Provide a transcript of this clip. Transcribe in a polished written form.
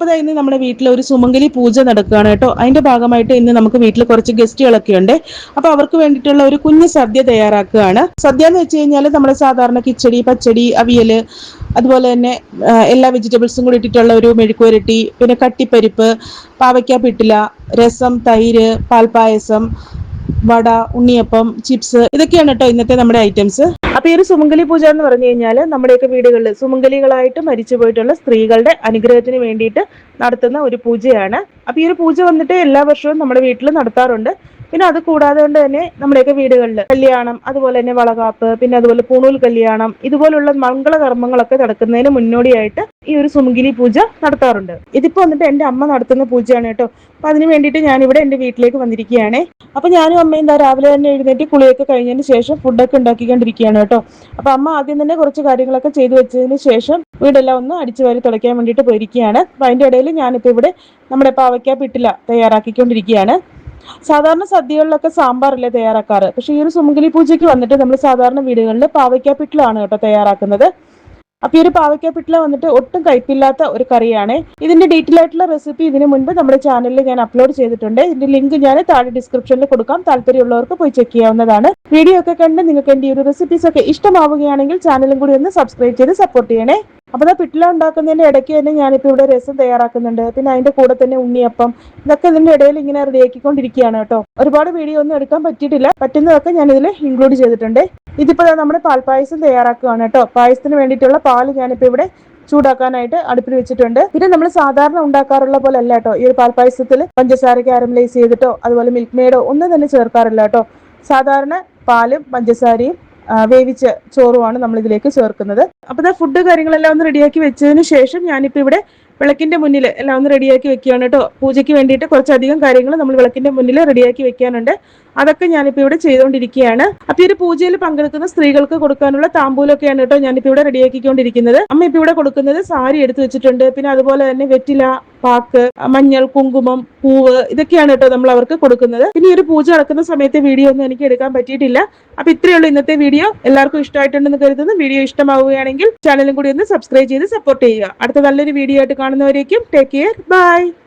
അപ്പോൾ ഇന്ന് നമ്മുടെ വീട്ടിൽ ഒരു സുമംഗലി പൂജ നടക്കുകയാണ് കേട്ടോ. അതിന്റെ ഭാഗമായിട്ട് ഇന്ന് നമുക്ക് വീട്ടിൽ കുറച്ച് ഗസ്റ്റുകളൊക്കെ ഉണ്ട്. അപ്പോൾ അവർക്ക് വേണ്ടിയിട്ടുള്ള ഒരു കുഞ്ഞു സദ്യ തയ്യാറാക്കുകയാണ്. സദ്യ എന്ന് വെച്ച് കഴിഞ്ഞാൽ നമ്മുടെ സാധാരണ കിച്ചടി, പച്ചടി, അവിയല്, അതുപോലെ തന്നെ എല്ലാ വെജിറ്റബിൾസും കൂടി ഇട്ടിട്ടുള്ള ഒരു മെഴുക്കുവരട്ടി, പിന്നെ കട്ടിപ്പരിപ്പ്, പാവയ്ക്ക പിട്ടില, രസം, തൈര്, പാൽപ്പായസം, വട, ഉണ്ണിയപ്പം, ചിപ്സ്, ഇതൊക്കെയാണ് കേട്ടോ ഇന്നത്തെ നമ്മുടെ ഐറ്റംസ്. അപ്പൊ ഈ ഒരു സുമംഗലി പൂജ എന്ന് പറഞ്ഞു കഴിഞ്ഞാൽ നമ്മുടെയൊക്കെ വീടുകളിൽ സുമംഗലികളായിട്ട് മരിച്ചു പോയിട്ടുള്ള സ്ത്രീകളുടെ അനുഗ്രഹത്തിന് വേണ്ടിയിട്ട് നടത്തുന്ന ഒരു പൂജയാണ്. അപ്പൊ ഈ ഒരു പൂജ വന്നിട്ട് എല്ലാ വർഷവും നമ്മുടെ വീട്ടിൽ നടത്താറുണ്ട്. പിന്നെ അത് കൂടാതെ കൊണ്ട് തന്നെ നമ്മുടെയൊക്കെ വീടുകളിൽ കല്യാണം, അതുപോലെ തന്നെ വളകാപ്പ്, പിന്നെ അതുപോലെ പൂണൂൽ കല്യാണം, ഇതുപോലുള്ള മംഗളകർമ്മങ്ങളൊക്കെ നടക്കുന്നതിന് മുന്നോടിയായിട്ട് ഈ ഒരു സുമംഗലി പൂജ നടത്താറുണ്ട്. ഇതിപ്പോ വന്നിട്ട് എന്റെ അമ്മ നടത്തുന്ന പൂജയാണ് കേട്ടോ. അപ്പൊ അതിന് വേണ്ടിയിട്ട് ഞാനിവിടെ എന്റെ വീട്ടിലേക്ക് വന്നിരിക്കുകയാണ്. അപ്പൊ ഞാനും അമ്മയും രാവിലെ തന്നെ എഴുന്നേറ്റ് കുളിയൊക്കെ കഴിഞ്ഞതിന് ശേഷം ഫുഡൊക്കെ ഉണ്ടാക്കിക്കൊണ്ടിരിക്കുകയാണ് കേട്ടോ. അപ്പൊ അമ്മ ആദ്യം തന്നെ കുറച്ച് കാര്യങ്ങളൊക്കെ ചെയ്തു വെച്ചതിന് ശേഷം വീടെല്ലാം ഒന്ന് അടിച്ചു വാരി തുടയ്ക്കാൻ വേണ്ടിയിട്ട് പോയിരിക്കുകയാണ്. അപ്പൊ അതിന്റെ ഇടയിൽ ഞാനിപ്പോ ഇവിടെ നമ്മുടെ പാവയ്ക്ക പിട്ടില തയ്യാറാക്കിക്കൊണ്ടിരിക്കുകയാണ്. സാധാരണ സദ്യകളിലൊക്കെ സാമ്പാറല്ലേ തയ്യാറാക്കാറ്. പക്ഷെ ഈ ഒരു സുമംഗലി പൂജയ്ക്ക് വന്നിട്ട് നമ്മൾ സാധാരണ വീടുകളിൽ പാവയ്ക്ക പിട്ടിലാണ് കേട്ടോ തയ്യാറാക്കുന്നത്. അപ്പൊ ഈ ഒരു പാവയ്ക്ക പിട്ടില വന്നിട്ട് ഒട്ടും കയ്പില്ലാത്ത ഒരു കറിയാണ്. ഇതിന്റെ ഡീറ്റെയിൽ ആയിട്ടുള്ള റെസിപ്പി ഇതിനു മുൻപ് നമ്മുടെ ചാനലിൽ ഞാൻ അപ്ലോഡ് ചെയ്തിട്ടുണ്ട്. ഇതിന്റെ ലിങ്ക് ഞാൻ താഴെ ഡിസ്ക്രിപ്ഷനിൽ കൊടുക്കാം. താല്പര്യമുള്ളവർക്ക് പോയി ചെക്ക് ചെയ്യാവുന്നതാണ്. വീഡിയോ ഒക്കെ കണ്ട് നിങ്ങൾക്ക് എന്റെ ഈ ഒരു റെസിപ്പീസ് ഒക്കെ ഇഷ്ടമാവുകയാണെങ്കിൽ ചാനലും കൂടി ഒന്ന് സബ്സ്ക്രൈബ് ചെയ്ത് സപ്പോർട്ട് ചെയ്യണേ. അപ്പൊ പിട്ടില ഉണ്ടാക്കുന്നതിന്റെ ഇടയ്ക്ക് തന്നെ ഞാനിപ്പോ ഇവിടെ രസം തയ്യാറാക്കുന്നുണ്ട്. പിന്നെ അതിന്റെ കൂടെ തന്നെ ഉണ്ണിയപ്പം, ഇതൊക്കെ ഇതിന്റെ ഇടയിൽ ഇങ്ങനെ റെഡിയാക്കിക്കൊണ്ടിരിക്കുകയാണ് കേട്ടോ. ഒരുപാട് വീഡിയോ ഒന്നും എടുക്കാൻ പറ്റിയിട്ടില്ല. പറ്റുന്നതൊക്കെ ഞാൻ ഇതിൽ ഇൻക്ലൂഡ് ചെയ്തിട്ടുണ്ട്. ഇതിപ്പോ നമ്മുടെ പാൽപ്പായസം തയ്യാറാക്കുകയാണ് കേട്ടോ. പായസത്തിന് വേണ്ടിയിട്ടുള്ള പാല് ഞാനിപ്പോ ഇവിടെ ചൂടാക്കാനായിട്ട് അടുപ്പിൽ വെച്ചിട്ടുണ്ട്. പിന്നെ നമ്മൾ സാധാരണ ഉണ്ടാക്കാറുള്ള പോലെ അല്ല കേട്ടോ ഈ ഒരു പാൽപ്പായസത്തിൽ പഞ്ചസാര കാരമലൈസ് ചെയ്തിട്ടോ അതുപോലെ മിൽക്ക് മെയ്ഡോ ഒന്നും തന്നെ ചേർക്കാറില്ല കേട്ടോ. സാധാരണ പാലും പഞ്ചസാരയും വേവിച്ച ചോറുമാണ് നമ്മൾ ഇതിലേക്ക് ചേർക്കുന്നത്. അപ്പൊ ഫുഡ് കാര്യങ്ങളെല്ലാം ഒന്ന് റെഡിയാക്കി വെച്ചതിന് ശേഷം ഞാനിപ്പോ ഇവിടെ വിളക്കിന്റെ മുന്നിൽ എല്ലാം ഒന്ന് റെഡിയാക്കി വെക്കുകയാണ് കേട്ടോ. പൂജയ്ക്ക് വേണ്ടിയിട്ട് കുറച്ചധികം കാര്യങ്ങൾ നമ്മൾ വിളക്കിന്റെ മുന്നിൽ റെഡിയാക്കി വെക്കാനുണ്ട്. അതൊക്കെ ഞാനിപ്പോ ഇവിടെ ചെയ്തുകൊണ്ടിരിക്കുകയാണ്. അപ്പൊ ഈ ഒരു പൂജയിൽ പങ്കെടുക്കുന്ന സ്ത്രീകൾക്ക് കൊടുക്കാനുള്ള താമ്പൂലൊക്കെയാണ് കേട്ടോ ഞാനിപ്പോ ഇവിടെ റെഡിയാക്കിക്കൊണ്ടിരിക്കുന്നത്. അമ്മ ഇപ്പൊ ഇവിടെ കൊടുക്കുന്നത് സാരി എടുത്തു വെച്ചിട്ടുണ്ട്. പിന്നെ അതുപോലെ തന്നെ വെറ്റില, പാക്ക്, മഞ്ഞൾ, കുങ്കുമം, പൂവ്, ഇതൊക്കെയാണ് കേട്ടോ നമ്മൾ അവർക്ക് കൊടുക്കുന്നത്. പിന്നെ ഈ ഒരു പൂജ നടക്കുന്ന സമയത്തെ വീഡിയോ ഒന്നും എനിക്ക് എടുക്കാൻ പറ്റിയിട്ടില്ല. അപ്പൊ ഇത്രയേ ഉള്ളൂ ഇന്നത്തെ വീഡിയോ. എല്ലാവർക്കും ഇഷ്ടമായിട്ടുണ്ടെന്ന് കരുതുന്നു. വീഡിയോ ഇഷ്ടമാവുകയാണെങ്കിൽ ചാനലും കൂടി ഒന്ന് സബ്സ്ക്രൈബ് ചെയ്ത് സപ്പോർട്ട് ചെയ്യുക. അടുത്ത നല്ലൊരു വീഡിയോ ആയിട്ട് കാണുന്നവരേക്കും ടേക്ക് കെയർ, ബൈ.